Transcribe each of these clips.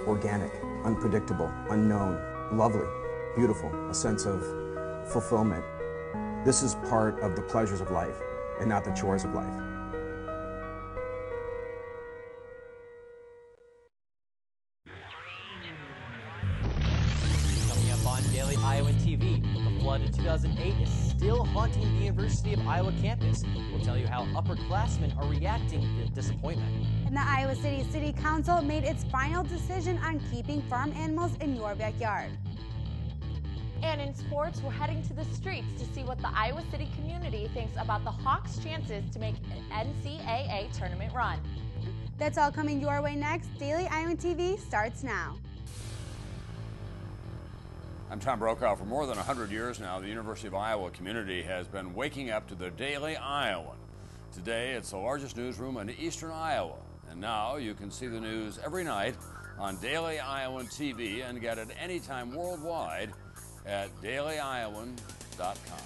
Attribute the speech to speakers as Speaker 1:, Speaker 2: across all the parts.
Speaker 1: organic, unpredictable, unknown, lovely, beautiful, a sense of fulfillment. This is part of the pleasures of life and not the chores of life.
Speaker 2: Coming up on Daily Iowan TV, the flood of 2008 is still haunting the University of Iowa campus. We'll tell you how upperclassmen are reacting to disappointment.
Speaker 3: And the Iowa City Council made its final decision on keeping farm animals in your backyard.
Speaker 4: And in sports, we're heading to the streets to see what the Iowa City community thinks about the Hawks' chances to make an NCAA tournament run.
Speaker 3: That's all coming your way next. Daily Iowan TV starts now.
Speaker 5: I'm Tom Brokaw. For more than 100 years now, the University of Iowa community has been waking up to the Daily Iowan. Today, it's the largest newsroom in eastern Iowa. And now you can see the news every night on Daily Iowan TV and get it anytime worldwide at dailyiowan.com.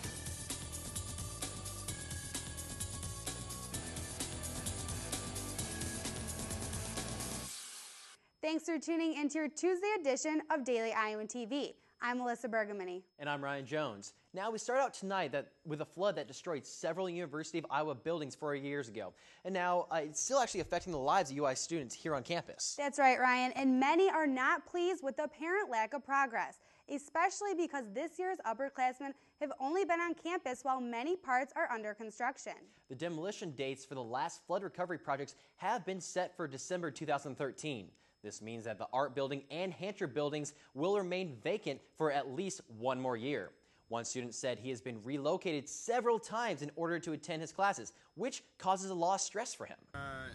Speaker 3: Thanks for tuning into your Tuesday edition of Daily Iowan TV. I'm Melissa Bergamini.
Speaker 2: And I'm Ryan Jones. Now we start out tonight with a flood that destroyed several University of Iowa buildings 4 years ago. And now it's still actually affecting the lives of UI students here on campus.
Speaker 3: That's right, Ryan. And many are not pleased with the apparent lack of progress, especially because this year's upperclassmen have only been on campus while many parts are under construction.
Speaker 2: The demolition dates for the last flood recovery projects have been set for December 2013. This means that the art building and Hancher buildings will remain vacant for at least one more year. One student said he has been relocated several times in order to attend his classes, which causes a lot of stress for him.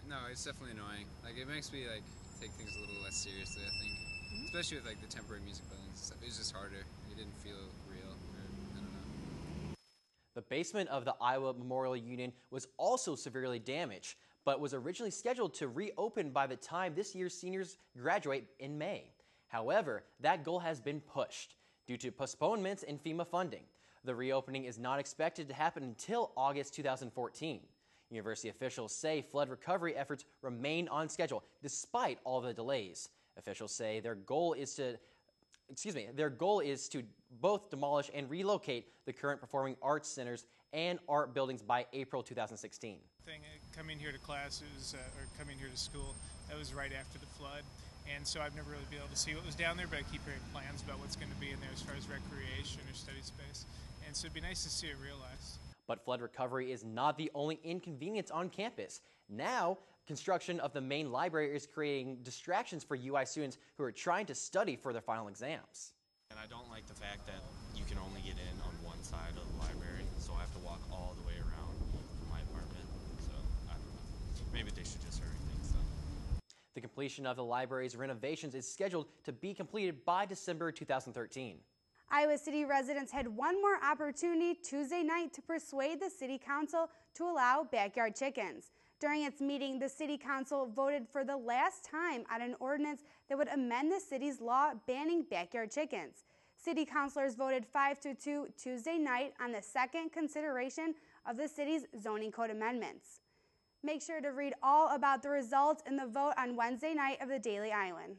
Speaker 6: No, it's definitely annoying. It makes me take things a little less seriously, I think. Especially with the temporary music buildings and stuff. It was just harder. It didn't feel real, or I don't know.
Speaker 2: The basement of the Iowa Memorial Union was also severely damaged, but was originally scheduled to reopen by the time this year's seniors graduate in May. However, that goal has been pushed due to postponements in FEMA funding. The reopening is not expected to happen until August 2014. University officials say flood recovery efforts remain on schedule despite all the delays. Officials say their goal is to both demolish and relocate the current performing arts centers and art buildings by April 2016.
Speaker 7: Coming here to classes or coming here to school, that was right after the flood, and so I've never really been able to see what was down there, but I keep hearing plans about what's going to be in there as far as recreation or study space, and so it'd be nice to see it realized.
Speaker 2: But flood recovery is not the only inconvenience on campus. Now, construction of the main library is creating distractions for UI students who are trying to study for their final exams.
Speaker 8: And I don't like the fact that you can only get in on one side of the library, so I have to walk all the way around from my apartment. So, I don't know. Maybe they should just hurry things up.
Speaker 2: The completion of the library's renovations is scheduled to be completed by December 2013.
Speaker 3: Iowa City residents had one more opportunity Tuesday night to persuade the City Council to allow backyard chickens. During its meeting, the City Council voted for the last time on an ordinance that would amend the city's law banning backyard chickens. City councilors voted 5-2 Tuesday night on the second consideration of the city's zoning code amendments. Make sure to read all about the results in the vote on Wednesday night of the Daily Iowan.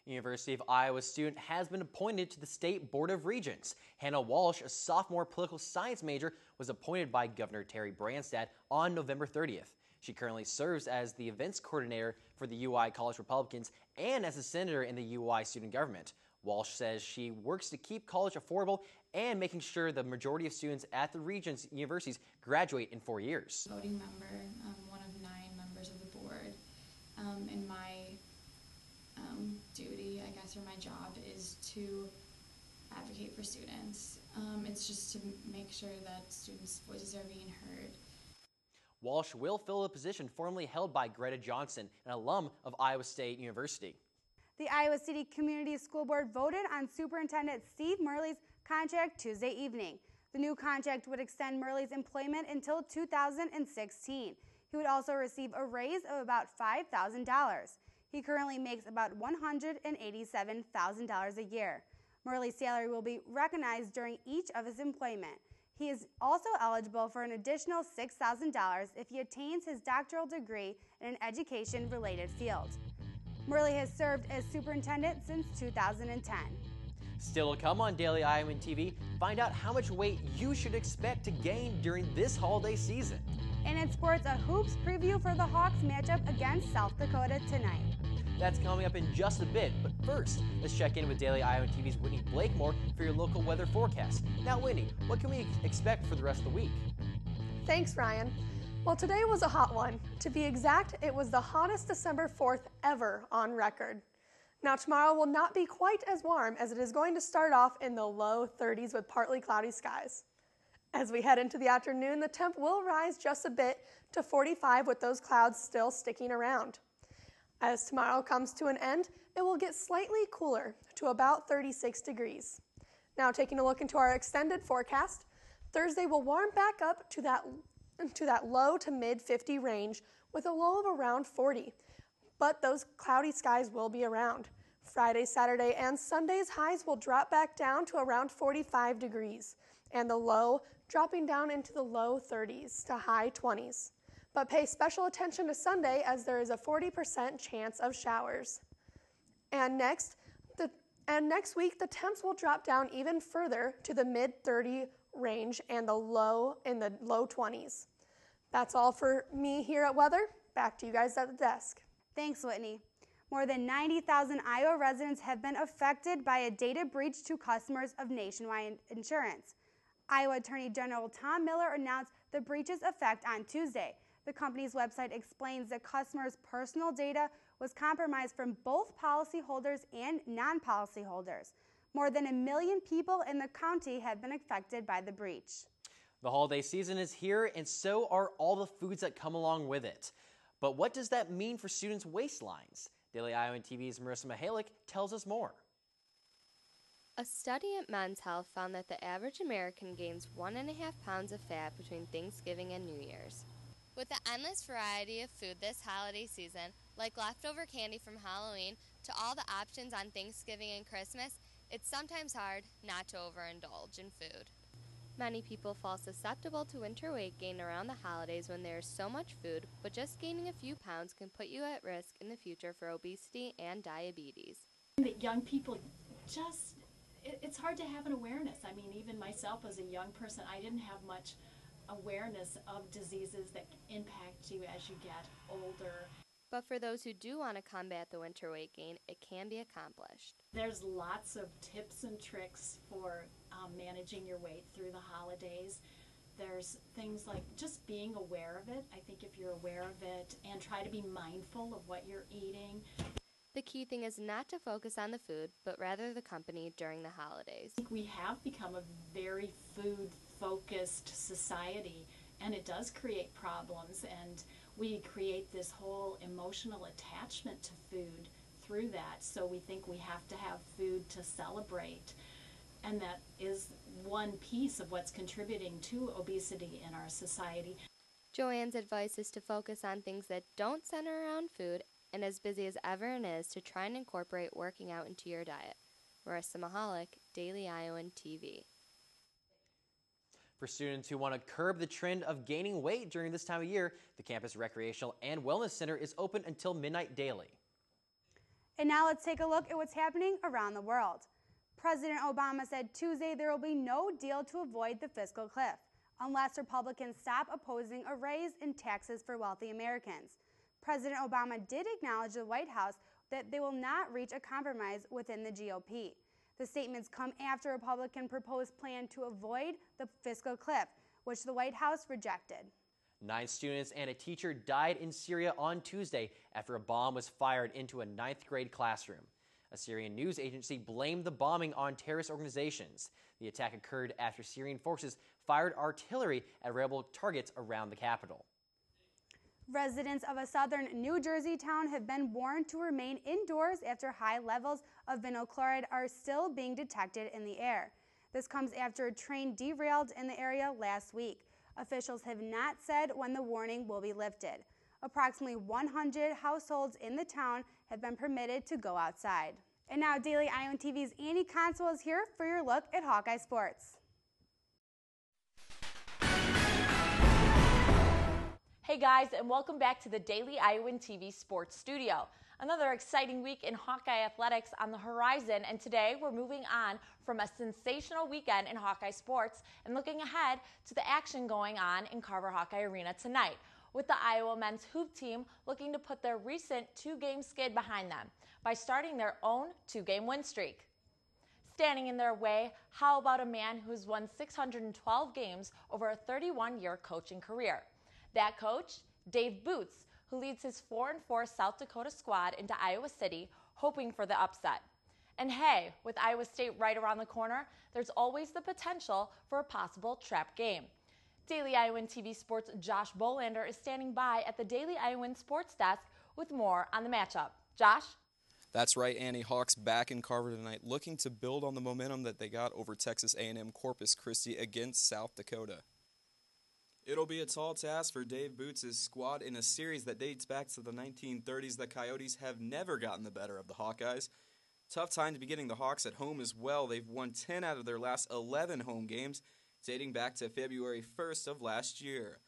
Speaker 2: University of Iowa student has been appointed to the State Board of Regents. Hannah Walsh, a sophomore political science major, was appointed by Governor Terry Branstad on November 30th. She currently serves as the events coordinator for the UI College Republicans and as a senator in the UI student government. Walsh says she works to keep college affordable and making sure the majority of students at the Regents universities graduate in 4 years.
Speaker 9: Voting member, one of 9 members of the board, and my duty, I guess, or my job is to advocate for students. It's just to make sure that students' voices are being heard.
Speaker 2: Walsh will fill a position formerly held by Greta Johnson, an alum of Iowa State University.
Speaker 3: The Iowa City Community School Board voted on Superintendent Steve Murley's contract Tuesday evening. The new contract would extend Murley's employment until 2016. He would also receive a raise of about $5,000. He currently makes about $187,000 a year. Murley's salary will be recognized during each of his employment. He is also eligible for an additional $6,000 if he attains his doctoral degree in an education-related field. Morley has served as superintendent since 2010.
Speaker 2: Still to come on Daily Iowan TV, find out how much weight you should expect to gain during this holiday season.
Speaker 3: And in sports, a hoops preview for the Hawks matchup against South Dakota tonight.
Speaker 2: That's coming up in just a bit, but first, let's check in with Daily Iowan TV's Whitney Blakemore for your local weather forecast. Now, Whitney, what can we expect for the rest of the week?
Speaker 10: Thanks, Ryan. Well, today was a hot one. To be exact, it was the hottest December 4th ever on record. Now, tomorrow will not be quite as warm as it is going to start off in the low 30s with partly cloudy skies. As we head into the afternoon, the temp will rise just a bit to 45 with those clouds still sticking around. As tomorrow comes to an end, it will get slightly cooler to about 36 degrees. Now, taking a look into our extended forecast, Thursday will warm back up to that low to mid 50 range with a low of around 40. But those cloudy skies will be around. Friday, Saturday, and Sunday's highs will drop back down to around 45 degrees, and the low dropping down into the low 30s to high 20s. But pay special attention to Sunday as there is a 40% chance of showers. And next week, the temps will drop down even further to the mid-30 range and the low 20s. That's all for me here at Weather. Back to you guys at the desk.
Speaker 3: Thanks, Whitney. More than 90,000 Iowa residents have been affected by a data breach to customers of Nationwide Insurance. Iowa Attorney General Tom Miller announced the breach's effect on Tuesday. The company's website explains that customers' personal data was compromised from both policyholders and non-policyholders. More than 1 million people in the county have been affected by the breach.
Speaker 2: The holiday season is here, and so are all the foods that come along with it. But what does that mean for students' waistlines? Daily Iowan TV's Marissa Mihalik tells us more.
Speaker 11: A study at Men's Health found that the average American gains 1.5 pounds of fat between Thanksgiving and New Year's. With the endless variety of food this holiday season, like leftover candy from Halloween to all the options on Thanksgiving and Christmas, it's sometimes hard not to overindulge in food. Many people fall susceptible to winter weight gain around the holidays when there is so much food, but just gaining a few pounds can put you at risk in the future for obesity and diabetes.
Speaker 12: That young people it's hard to have an awareness. I mean, even myself as a young person, I didn't have much awareness of diseases that impact you as you get older.
Speaker 11: But for those who do want to combat the winter weight gain, it can be accomplished.
Speaker 12: There's lots of tips and tricks for managing your weight through the holidays. There's things like just being aware of it. I think if you're aware of it and try to be mindful of what you're eating.
Speaker 11: The key thing is not to focus on the food, but rather the company during the holidays.
Speaker 12: I think we have become a very food-focused society, and it does create problems, and we create this whole emotional attachment to food through that. So we think we have to have food to celebrate, and that is one piece of what's contributing to obesity in our society.
Speaker 11: Joanne's advice is to focus on things that don't center around food, and as busy as everyone is, to try and incorporate working out into your diet. Marissa Mihalik, Daily Iowan TV.
Speaker 2: For students who want to curb the trend of gaining weight during this time of year, the Campus Recreational and Wellness Center is open until midnight daily.
Speaker 3: And now let's take a look at what's happening around the world. President Obama said Tuesday there will be no deal to avoid the fiscal cliff unless Republicans stop opposing a raise in taxes for wealthy Americans. President Obama did acknowledge the White House that they will not reach a compromise within the GOP. The statements come after a Republican proposed plan to avoid the fiscal cliff, which the White House rejected.
Speaker 2: 9 students and a teacher died in Syria on Tuesday after a bomb was fired into a 9th grade classroom. A Syrian news agency blamed the bombing on terrorist organizations. The attack occurred after Syrian forces fired artillery at rebel targets around the capital.
Speaker 3: Residents of a southern New Jersey town have been warned to remain indoors after high levels of vinyl chloride are still being detected in the air. This comes after a train derailed in the area last week. Officials have not said when the warning will be lifted. Approximately 100 households in the town have been permitted to go outside. And now Daily Iowan TV's Annie Consul is here for your look at Hawkeye Sports.
Speaker 4: Hey guys, and welcome back to the Daily Iowan TV Sports Studio. Another exciting week in Hawkeye athletics on the horizon, and today we're moving on from a sensational weekend in Hawkeye sports and looking ahead to the action going on in Carver Hawkeye Arena tonight, with the Iowa men's hoop team looking to put their recent 2-game skid behind them by starting their own 2-game win streak. Standing in their way, how about a man who's won 612 games over a 31-year coaching career? That coach, Dave Boots, who leads his 4-4 South Dakota squad into Iowa City, hoping for the upset. And hey, with Iowa State right around the corner, there's always the potential for a possible trap game. Daily Iowan TV Sports' Josh Bolander is standing by at the Daily Iowan Sports Desk with more on the matchup. Josh?
Speaker 13: That's right, Annie. Hawks back in Carver tonight, looking to build on the momentum that they got over Texas A&M Corpus Christi against South Dakota. It'll be a tall task for Dave Boots' squad in a series that dates back to the 1930s. The Coyotes have never gotten the better of the Hawkeyes. Tough time to be getting the Hawks at home as well. They've won 10 out of their last 11 home games, dating back to February 1st of last year.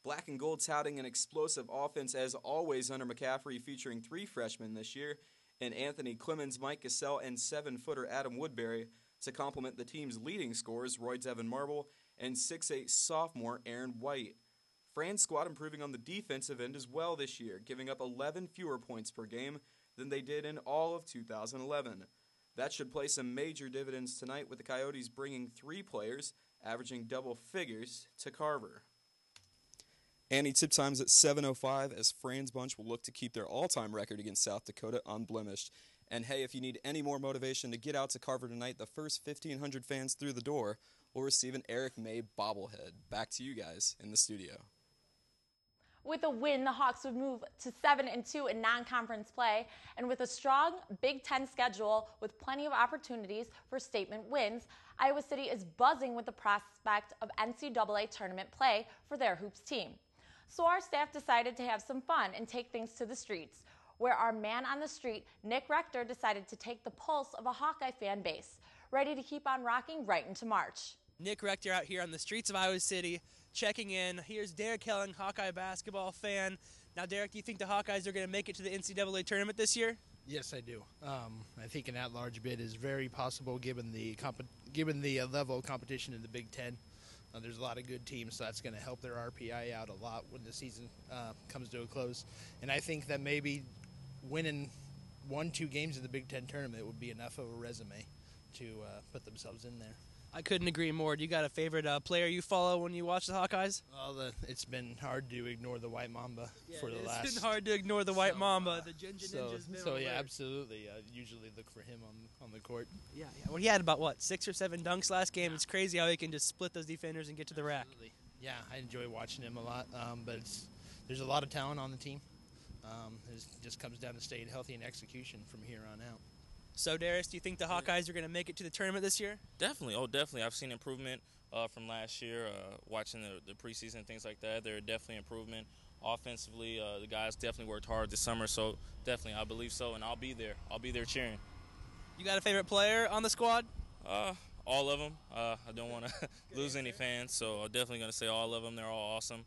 Speaker 13: Black and Gold touting an explosive offense as always under McCaffrey, featuring 3 freshmen this year, and Anthony Clemens, Mike Cassell, and 7-footer Adam Woodbury to complement the team's leading scorers, Roy Devin Marble, and 6'8 sophomore Aaron White. Fran's squad improving on the defensive end as well this year, giving up 11 fewer points per game than they did in all of 2011. That should pay some major dividends tonight, with the Coyotes bringing 3 players, averaging double figures, to Carver. Annie, tip time's at 7:05 as Fran's bunch will look to keep their all-time record against South Dakota unblemished. And hey, if you need any more motivation to get out to Carver tonight, the first 1,500 fans through the door will receive an Eric May bobblehead. Back to you guys in the studio.
Speaker 4: With a win, the Hawks would move to 7-2 in non-conference play, and with a strong Big Ten schedule with plenty of opportunities for statement wins, Iowa City is buzzing with the prospect of NCAA tournament play for their hoops team. So our staff decided to have some fun and take things to the streets, where our man on the street, Nick Rector, decided to take the pulse of a Hawkeye fan base, ready to keep on rocking right into March.
Speaker 14: Nick Rector out here on the streets of Iowa City, checking in. Here's Derek Helling, Hawkeye basketball fan. Now, Derek, do you think the Hawkeyes are going to make it to the NCAA tournament this year?
Speaker 15: Yes, I do. I think an at-large bid is very possible given the level of competition in the Big Ten. There's a lot of good teams, so that's going to help their RPI out a lot when the season comes to a close. And I think that maybe winning 1-2 games in the Big Ten tournament would be enough of a resume to put themselves in there.
Speaker 14: I couldn't agree more. Do you got a favorite player you follow when you watch the Hawkeyes?
Speaker 15: Well, it's been hard to ignore the White Mamba for the last.
Speaker 14: It's been hard to ignore the White Mamba, the Ginger Ninjas.
Speaker 15: So yeah, absolutely. Usually look for him on the court.
Speaker 14: Yeah. Well, he had about 6 or 7 dunks last game. It's crazy how he can just split those defenders and get to the rack.
Speaker 15: Yeah, I enjoy watching him a lot. But there's a lot of talent on the team. It just comes down to staying healthy and execution from here on out.
Speaker 14: So, Darius, do you think the Hawkeyes are going to make it to the tournament this year?
Speaker 16: Definitely. Oh, definitely. I've seen improvement from last year, watching the preseason and things like that. They're definitely improvement. Offensively, the guys definitely worked hard this summer, so definitely I believe so, and I'll be there. I'll be there cheering.
Speaker 14: You got a favorite player on the squad?
Speaker 16: All of them. I don't want to lose any fans, so I'm definitely going to say all of them. They're all awesome.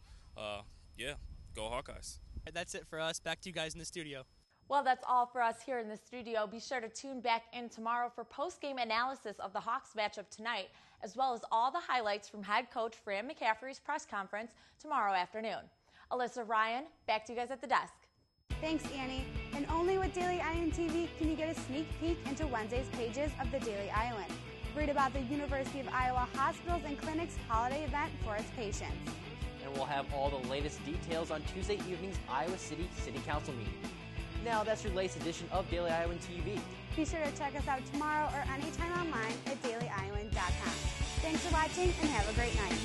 Speaker 16: Yeah, go Hawkeyes.
Speaker 14: That's it for us. Back to you guys in the studio.
Speaker 4: Well, that's all for us here in the studio. Be sure to tune back in tomorrow for post-game analysis of the Hawks matchup tonight, as well as all the highlights from head coach Fran McCaffrey's press conference tomorrow afternoon. Alyssa, Ryan, back to you guys at the desk.
Speaker 3: Thanks, Annie. And only with Daily Iowan TV can you get a sneak peek into Wednesday's pages of the Daily Iowan. Read about the University of Iowa Hospitals and Clinics holiday event for its patients.
Speaker 2: And we'll have all the latest details on Tuesday evening's Iowa City City Council meeting. Now that's your latest edition of Daily Iowan TV.
Speaker 3: Be sure to check us out tomorrow or anytime online at dailyiowan.com. Thanks for watching and have a great night.